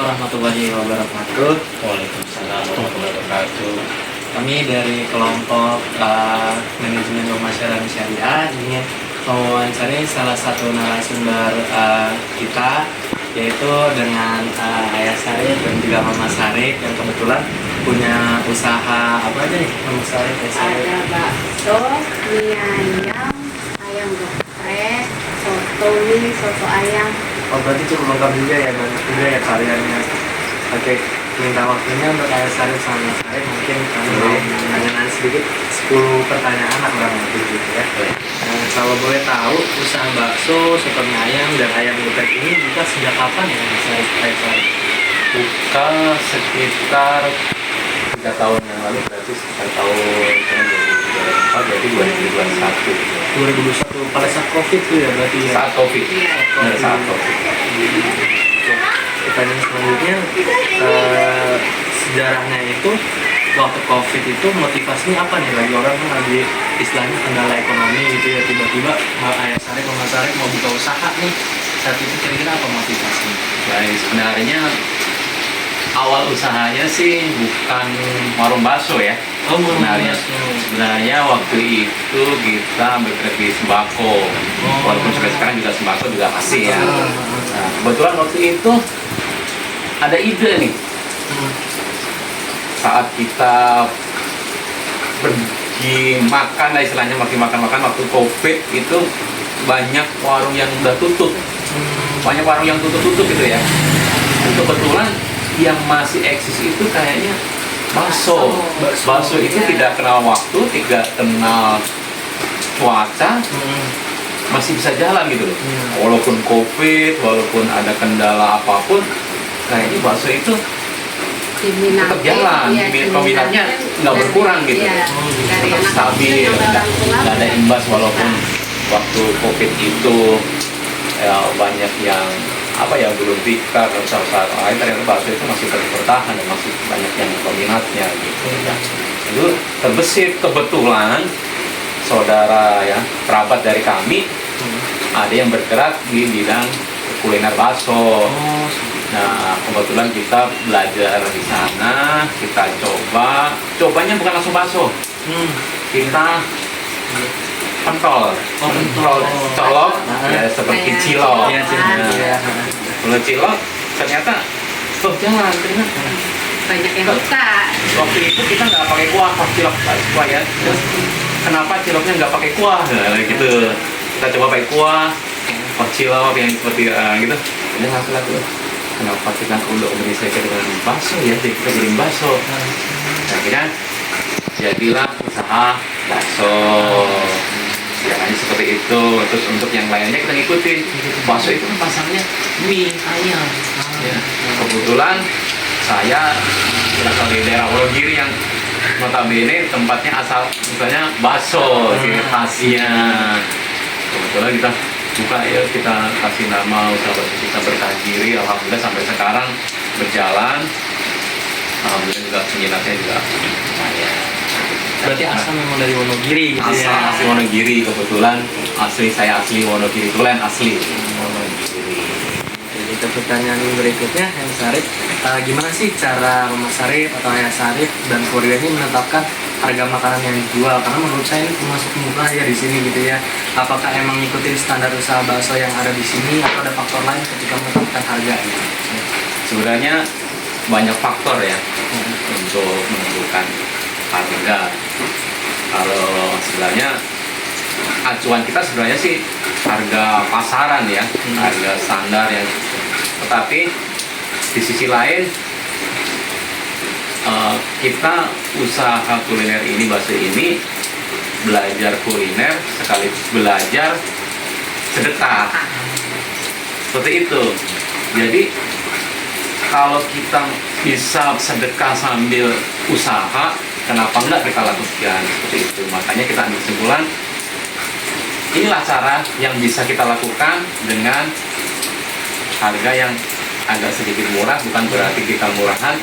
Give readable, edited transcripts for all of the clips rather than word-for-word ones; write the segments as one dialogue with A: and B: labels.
A: warahmatullahi wabarakatuh.
B: Waalaikumsalam warahmatullahi wabarakatuh.
A: Kami dari kelompok manajemen pemasaran syariah ingin mewawancari salah satu narasumber kita, yaitu dengan Ayah Sarip dan juga Mama Sarip yang kebetulan punya usaha apa aja nih Mama Sarip?
C: Ada bakso, mie ayam, ayam geprek, soto mie, soto ayam.
A: Oh, berarti cukup lengkap juga ya, banyak juga ya karyawannya. Oke, minta waktunya untuk Ayah Sarip sama Mas Sarip, mungkin kami mau menanyakan sedikit 10 pertanyaan lah kurang lebih gitu ya. Kalau boleh tahu, usaha bakso, soto mie ayam, dan ayam geprek ini buka sejak kapan ya Mas Sarip? Ayah Sarip?
B: Buka sekitar 3 tahun yang lalu, berarti sekitar tahun 2024, berarti 2021.
A: 2021, pada saat COVID tuh ya berarti ya?
B: Saat COVID.
C: Iya.
B: Benar, saat COVID.
A: Pertanyaan selanjutnya, sejarahnya itu waktu COVID itu motivasinya apa nih bagi orang yang lagi istilahnya kendala ekonomi gitu ya, tiba-tiba Ayah Sarip sama Mas Sarip mau buka usaha nih, saat itu kira-kira apa motivasinya?
B: Baik, sebenarnya awal usahanya sih bukan warung bakso ya.
A: Oh,
B: Sebenarnya waktu itu kita bergerak di sembako. Walaupun sampai sekarang juga sembako juga masih ya. Nah, kebetulan waktu itu ada ide nih. Saat kita pergi makan lah istilahnya, makan waktu COVID itu banyak warung yang udah tutup. Banyak warung yang tutup gitu ya. Dan kebetulan yang masih eksis itu kayaknya bakso. Bakso itu tidak kenal waktu, tidak kenal cuaca, masih bisa jalan gitu loh. Walaupun COVID, walaupun ada kendala apapun, kayaknya bakso itu tetap jalan. Peminatnya nggak berkurang gitu. Tetap stabil, nggak ada imbas walaupun waktu COVID itu ya, banyak yang belum tikar dan usaha lain, ternyata bakso itu masih terus bertahan dan masih banyak yang peminatnya gitu. Itu terbesit kebetulan saudara ya, kerabat dari kami ada yang bergerak di bidang kuliner bakso. Nah, kebetulan kita belajar di sana, kita cobanya bukan langsung bakso. Kita pentol, colok, ya seperti cilok. Kalau cilok ternyata jalan, ternyata
C: Banyak yang buka.
B: waktu itu kita nggak pakai kuah, pas cilok kuah ya. Terus kenapa ciloknya nggak pakai kuah? Nah, gitu. Kita coba pakai kuah, cilok yang seperti gitu. Ini hasilnya tuh. Kenapa kita untuk menyesuaikan dengan bakso ya? Jadi kita jadi bakso. Nah, akhirnya jadilah usaha bakso. Ya kan seperti itu. Terus untuk yang lainnya kita ngikutin. Bakso itu kan pasangnya mie ayam. Ya. Kebetulan saya berasal dari daerah Wonogiri yang notabene tempatnya asal misalnya bakso, ciri khasnya. Kebetulan kita buka ya, kita kasih nama usaha bakso kita Berkah-Giri. Alhamdulillah sampai sekarang berjalan. Alhamdulillah juga peminatnya juga lumayan.
A: Berarti asal memang dari Wonogiri gitu ya?
B: Asli Wonogiri, kebetulan saya asli Wonogiri, Tulen asli Wonogiri.
A: Jadi ke pertanyaan berikutnya, Ayah Sarip, gimana sih cara Mama Sarip atau Ayah Sarip dan keluarga ini menetapkan harga makanan yang dijual? Karena menurut saya ini termasuk murah ya di sini gitu ya. Apakah emang ngikutin standar usaha bakso yang ada di sini atau ada faktor lain ketika menetapkan harga gitu?
B: Sebenarnya banyak faktor ya untuk menentukan harga. Kalau sebenarnya acuan kita sebenarnya sih harga pasaran ya, harga standar ya. Tetapi di sisi lain kita usaha kuliner ini, bakso ini, belajar kuliner sekaligus belajar sedekah. Seperti itu. Jadi kalau kita bisa sedekah sambil usaha, kenapa enggak kita lakukan seperti itu? Makanya kita ambil kesimpulan, inilah cara yang bisa kita lakukan dengan harga yang agak sedikit murah. Bukan berarti kita murahan,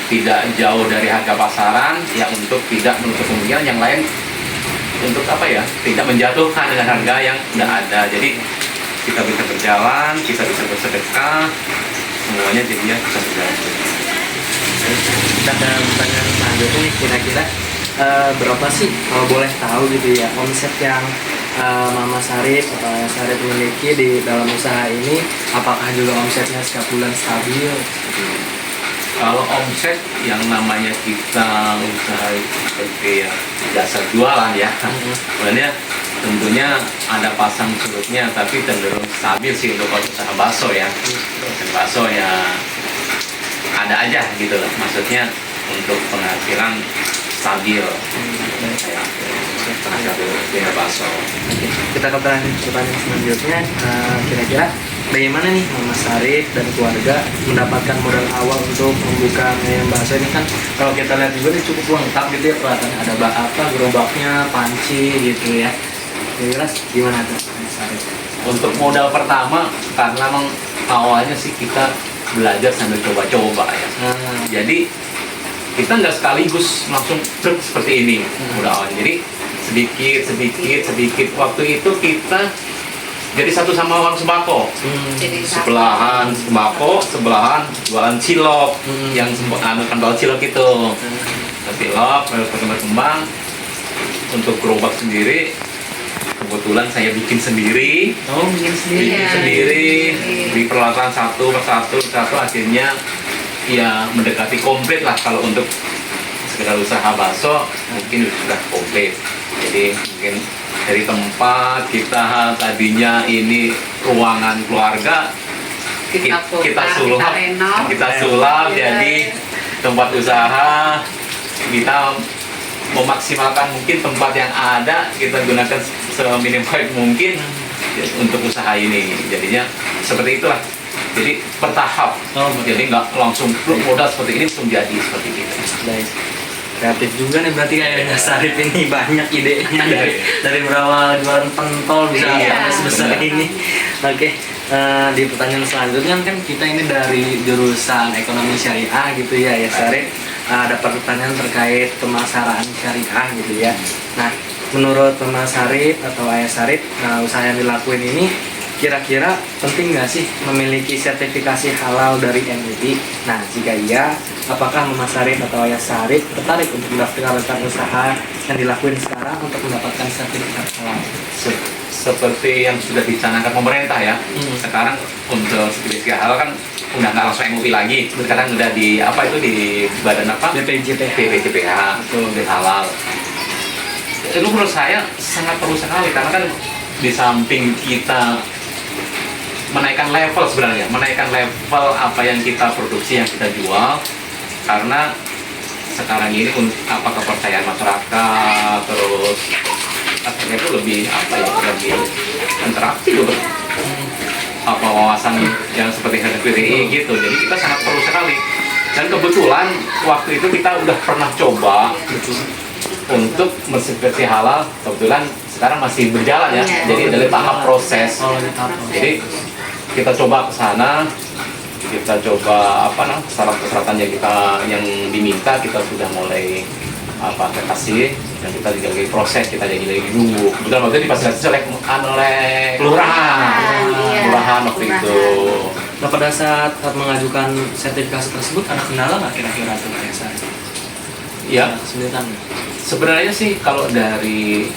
B: tidak jauh dari harga pasaran ya, untuk tidak menutup kemungkinan yang lain untuk tidak menjatuhkan dengan harga yang udah ada. Jadi kita bisa berjalan, kita bisa bersedekah, semuanya jadinya bisa berjalan.
A: Kita ke pertanyaan selanjutnya nih, kira-kira berapa sih kalau boleh tahu gitu ya omset yang Mama Sarip atau Ayah Sarip miliki di dalam usaha ini, apakah juga omsetnya setiap bulan stabil?
B: Kalau omset yang namanya kita usaha seperti ya jasa jualan ya, sebenarnya tentunya ada pasang surutnya, tapi cenderung stabil sih untuk usaha bakso ya. Bakso ya ada aja gitu loh, maksudnya untuk penghasilan stabil. Kayak penghasilan bakso.
A: Oke, kita ke pertanyaan selanjutnya, kira-kira bagaimana nih Mama Sarip dan keluarga mendapatkan modal awal untuk membuka ayam bakso ini? Kan kalau kita lihat juga ini cukup lengkap gitu ya, peralatan ada gerobaknya, panci gitu ya. Kira-kira gimana tuh Mama Sarip?
B: Untuk modal pertama, karena memang awalnya sih kita belajar sambil coba-coba ya. Jadi kita nggak sekaligus langsung truk seperti ini modal awalnya. Jadi sedikit. Waktu itu kita jadi satu sama orang sembako.
C: Jadi
B: Sebelahan sembako, sebelahan jualan cilok yang kendal cilok itu. Cilok berkembang. Untuk gerobak sendiri, kebetulan saya bikin sendiri.
A: Oh, bikin sendiri.
B: Bikin sendiri, di peralatan satu persatu, akhirnya ya mendekati komplit lah. Kalau untuk sekedar usaha bakso mungkin sudah komplit. Jadi mungkin dari tempat kita tadinya ini ruangan keluarga, kita sulap
C: Iya.
B: jadi tempat usaha. Kita memaksimalkan mungkin tempat yang ada, kita gunakan seminim baik mungkin untuk usaha ini. Jadinya seperti itulah. Jadi bertahap. Jadi nggak langsung modal seperti ini langsung jadi seperti itu.
A: Baik. Kreatif juga nih berarti kayaknya Sarip ini, banyak idenya dari berapa jualan pentol bisa sampai sebesar ini. Oke, di pertanyaan selanjutnya kan kita ini dari jurusan ekonomi syariah gitu ya Sarip. Ada pertanyaan terkait pemasaran syariah gitu ya. Nah, menurut Mama Sarip atau Ayah Sarip, usaha yang dilakuin ini kira-kira penting nggak sih memiliki sertifikasi halal dari MUI? Nah, jika iya, apakah Mama Sarip atau Ayah Sarip tertarik untuk mendaftarkan usaha yang dilakuin sekarang untuk mendapatkan sertifikat halal?
B: Seperti yang sudah dicanangkan pemerintah ya. Sekarang untuk sertifikat halal kan udah nggak langsung MUI lagi. Sekarang udah di apa itu di badan apa? BPJPH. Betul, di halal. Itu menurut saya sangat perlu sekali, karena kan di samping kita menaikkan level sebenarnya, menaikkan level apa yang kita produksi, yang kita jual, karena sekarang ini apa kepercayaan masyarakat, terus akhirnya itu lebih lebih interaktif untuk apa wawasan yang seperti HDPDI gitu. Jadi kita sangat perlu sekali. Dan kebetulan waktu itu kita udah pernah coba untuk bersertifikasi halal, kebetulan sekarang masih berjalan ya. Jadi dari tahap proses. Jadi kita coba ke sana, kita coba persyaratan yang diminta, kita sudah mulai kasih, dan kita juga lagi proses, kita jadi lagi nunggu. Kebetulan waktu itu difasilitasi oleh kelurahan waktu itu.
A: Nah, pada saat mengajukan sertifikasi tersebut ada kendala nggak kira-kira tuh Ayah Sarip?
B: Ya,
A: kesulitan.
B: Sebenarnya sih kalau dari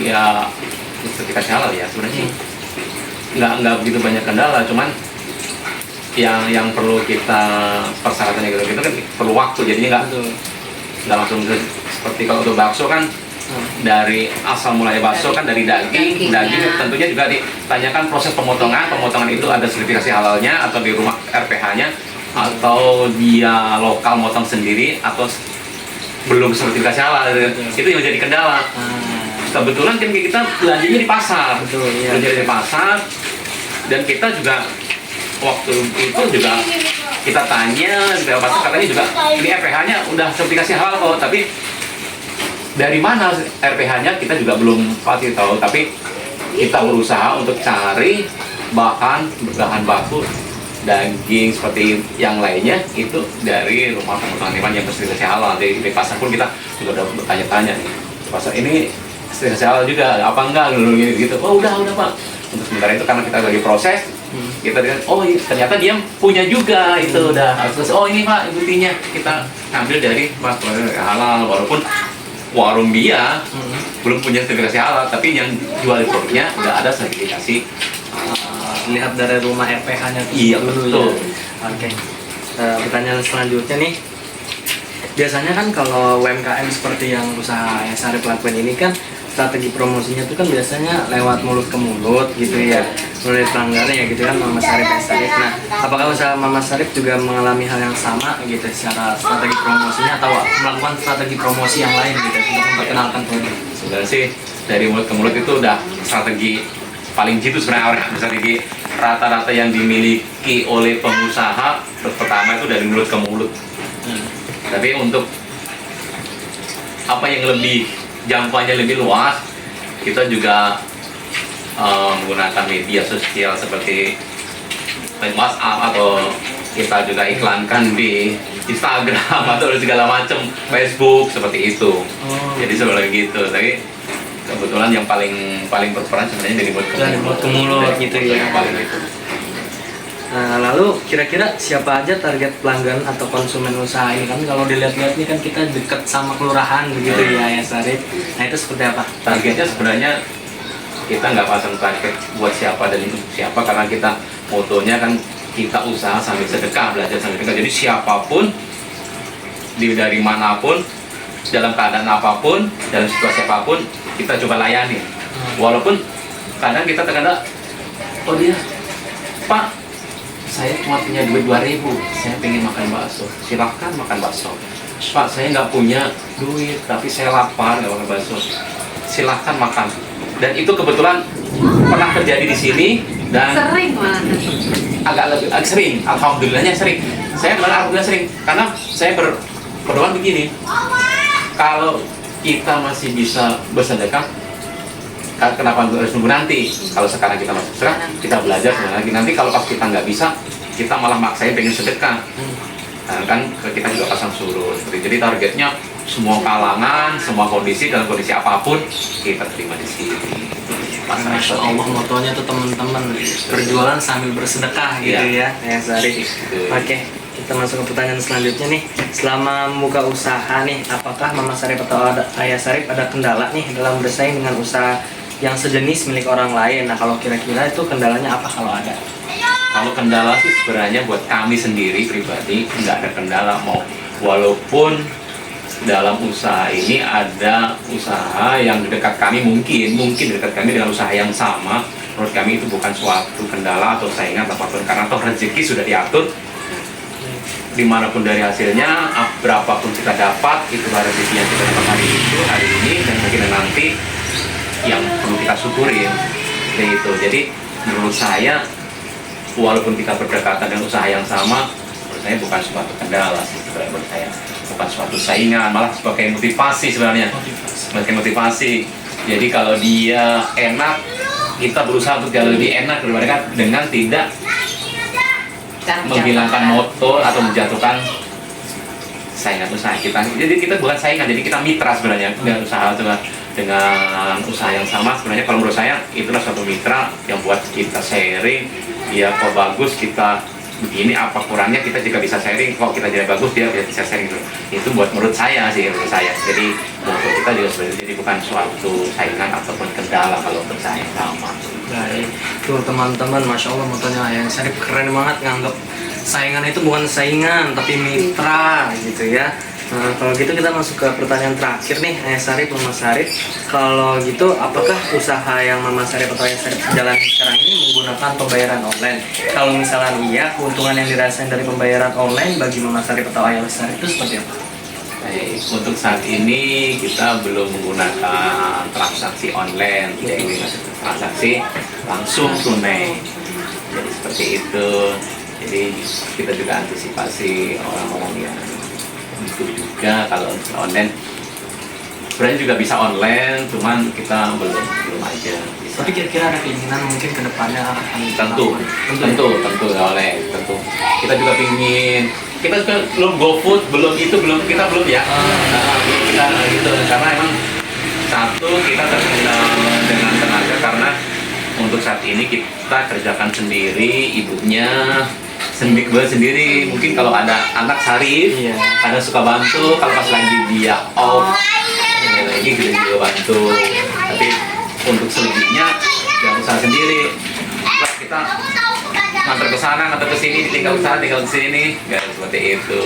B: ya sertifikasi halal ya sebenarnya nggak begitu banyak kendala, cuman yang perlu kita persyaratannya gitu kan perlu waktu, jadinya nggak langsung seperti kalau untuk bakso kan dari asal mulai bakso kan dari daging tentunya juga ditanyakan proses pemotongan itu ada sertifikasi halalnya atau di rumah RPH-nya atau dia lokal motong sendiri atau belum sertifikasi halal. Itu yang jadi kendala. Kebetulan kan kita belanjanya di pasar, belanja di pasar, dan kita juga waktu itu juga kita tanya di pasar, katanya juga ini RPH-nya udah sertifikasi halal kok, tapi dari mana RPH-nya kita juga belum pasti tahu. Tapi kita berusaha untuk cari bahan baku daging seperti yang lainnya itu dari rumah pemotongan hewan yang bersertifikasi halal. Di pasar pun kita juga udah bertanya-tanya nih, pasar ini sertifikasi halal juga apa enggak gitu. Oh udah Pak, Untuk sementara itu karena kita lagi proses, kita lihat, oh iya, ternyata dia punya juga itu udah. Terus oh ini Pak buktinya kita ambil dari Pak halal, walaupun warung dia belum punya sertifikasi halal, tapi yang jual produknya udah ada sertifikasi.
A: Lihat dari rumah RPH-nya
B: Iya
A: dulu
B: betul.
A: ya. Oke. Pertanyaan selanjutnya nih. Biasanya kan kalau UMKM seperti yang usaha yang Sarip lakuin ini kan strategi promosinya itu kan biasanya lewat mulut ke mulut gitu ya, melalui pelanggannya ya gitu kan Mama Sarip Sarip. Nah, apakah usaha Mama Sarip juga mengalami hal yang sama gitu secara strategi promosinya atau melakukan strategi promosi yang lain gitu untuk memperkenalkan produk?
B: Sebenarnya sih dari mulut ke mulut itu udah strategi paling jitu sebenarnya orang strategi rata-rata yang dimiliki oleh pengusaha pertama itu dari mulut ke mulut. Tapi untuk apa yang lebih jangkauannya lebih luas, kita juga menggunakan media sosial seperti WhatsApp atau kita juga iklankan di Instagram atau segala macam, Facebook seperti itu. Jadi sebenarnya gitu. Tapi kebetulan yang paling berperan sebenarnya dari mulut
A: ke mulut gitu ya.
B: Paling itu.
A: Nah, lalu kira-kira siapa aja target pelanggan atau konsumen usaha ini kan? Kalau dilihat-lihat ini kan kita dekat sama kelurahan begitu ya Sarip. Nah itu seperti apa?
B: Targetnya sebenarnya kita nggak pasang target buat siapa dan untuk siapa, karena kita motonya kan kita usaha sambil sedekah, belajar sambil sedekah. Jadi siapapun dari manapun, dalam keadaan apapun, dalam situasi apapun, kita coba layani. Walaupun kadang kita terkadang, oh dia, Pak, saya cuma punya duit 2.000, saya pengen makan bakso, silahkan makan bakso. Pak, saya nggak punya duit, tapi saya lapar nggak makan bakso, silahkan makan. Dan itu kebetulan pernah terjadi di sini dan
C: Sering malah.
B: agak sering, alhamdulillahnya sering. Saya malah alhamdulillah sering, karena saya berdoa begini, kalau kita masih bisa bersedekah, kenapa harus nunggu nanti? Kalau sekarang kita masih sedekah, kita belajar lagi. Nanti kalau pas kita nggak bisa, kita malah maksain pengen sedekah. Nah, kan kita juga pasang surut. Jadi targetnya semua kalangan, semua kondisi, dalam kondisi apapun kita terima di sini.
A: Masya Allah, motonya tuh teman-teman berjualan sambil bersedekah gitu ya Sarip. Oke, kita masuk ke pertanyaan selanjutnya nih. Selama membuka usaha nih, apakah Mama Sarip atau Ayah Sarip ada kendala nih dalam bersaing dengan usaha yang sejenis milik orang lain? Nah kalau kira-kira itu kendalanya apa kalau ada?
B: Kalau kendala sih sebenarnya buat kami sendiri pribadi nggak ada kendala, mau walaupun dalam usaha ini ada usaha yang dekat kami, mungkin dekat kami dengan usaha yang sama, menurut kami itu bukan suatu kendala atau saingan apapun, karena toh rezeki sudah diatur dimanapun dari hasilnya, berapapun kita dapat itulah rezeki yang kita dapat hari ini dan mungkin nanti yang perlu kita syukurin gitu. Jadi menurut saya walaupun kita berdekatan dengan usaha yang sama, menurut saya bukan suatu kendala sih, menurut saya bukan suatu saingan, malah sebagai motivasi sebenarnya, sebagai motivasi. Jadi kalau dia enak, kita berusaha untuk jauh lebih enak daripada mereka dengan tidak menghilangkan motor atau menjatuhkan saingan usaha kita. Jadi kita bukan saingan, jadi kita mitra sebenarnya dengan usaha yang sama. Sebenarnya kalau menurut saya itulah suatu mitra yang buat kita sharing. Ya kok bagus kita begini, apa kurangnya kita juga bisa sharing. Kalau kita jadi bagus dia bisa sharing gitu. Itu buat menurut saya sih, menurut saya. Jadi untuk kita juga sebenarnya jadi bukan suatu saingan ataupun kendala kalau bersaing sama.
A: Baik, tuh teman-teman, Masya Allah motonya Ayah Sarip keren banget, nganggap saingan itu bukan saingan tapi mitra gitu ya. Nah, kalau gitu kita masuk ke pertanyaan terakhir nih, Ayah Sarip, Mama Sarip. Kalau gitu, apakah usaha yang Mama Sarip atau Ayah Sarip jalan sekarang ini menggunakan pembayaran online? Kalau misalnya iya, keuntungan yang dirasain dari pembayaran online bagi Mama Sarip atau Ayah Sarip itu seperti apa?
B: Baik, untuk saat ini kita belum menggunakan transaksi online, jadi transaksi langsung tunai. Jadi seperti itu. Jadi kita juga antisipasi orang-orang yang itu juga kalau online. Sebenarnya juga bisa online, cuman kita belum aja. Bisa.
A: Tapi kira-kira ada keinginan mungkin ke depannya akan
B: Tentu oleh tentu. Kita juga pingin, kita juga belum GoFood, kita belum ya. Kita gitu, karena emang satu kita terkendala dengan tenaga karena untuk saat ini kita kerjakan sendiri, ibunya sendiri. Mungkin kalau ada anak Sarif,
A: Iya.
B: kadang suka bantu. Kalau pas lagi dia off, ya lagi kita juga bantu. Tapi untuk selebihnya jangan usaha sendiri. Kita ngantar ke sana, ngantar ke sini, tinggal ke sana, tinggal ke sini, nggak seperti itu.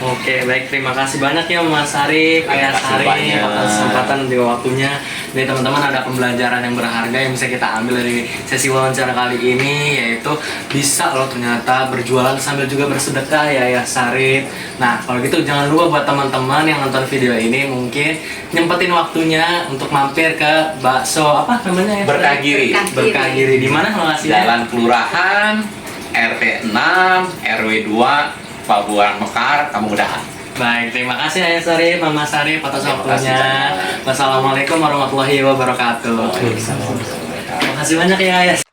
A: Oke, baik, terima kasih banyak ya Mas Sarif,
B: Terima
A: Ayah
B: kasih
A: Sarif
B: banyak.
A: atas kesempatan dan juga waktunya. Jadi teman-teman ada pembelajaran yang berharga yang bisa kita ambil dari sesi wawancara kali ini, yaitu bisa loh ternyata berjualan sambil juga bersedekah ya Ayah Sarif. Nah, kalau gitu jangan lupa buat teman-teman yang nonton video ini mungkin nyempetin waktunya untuk mampir ke bakso apa namanya ya?
B: Berkagiri,
A: Berkagiri. Di mana lokasinya?
B: Jalan Kelurahan, RT 6, RW 2, Pabuan Mekar, Kampung Udahan.
A: Baik, terima kasih Ayah Sarif, Mama Sarif atas
B: Terima kasih
A: waktunya.
B: banyak.
A: Wassalamualaikum warahmatullahi wabarakatuh.
B: Waalaikumsalam warahmatullahi wabarakatuh.
A: Terima kasih banyak ya Ayah.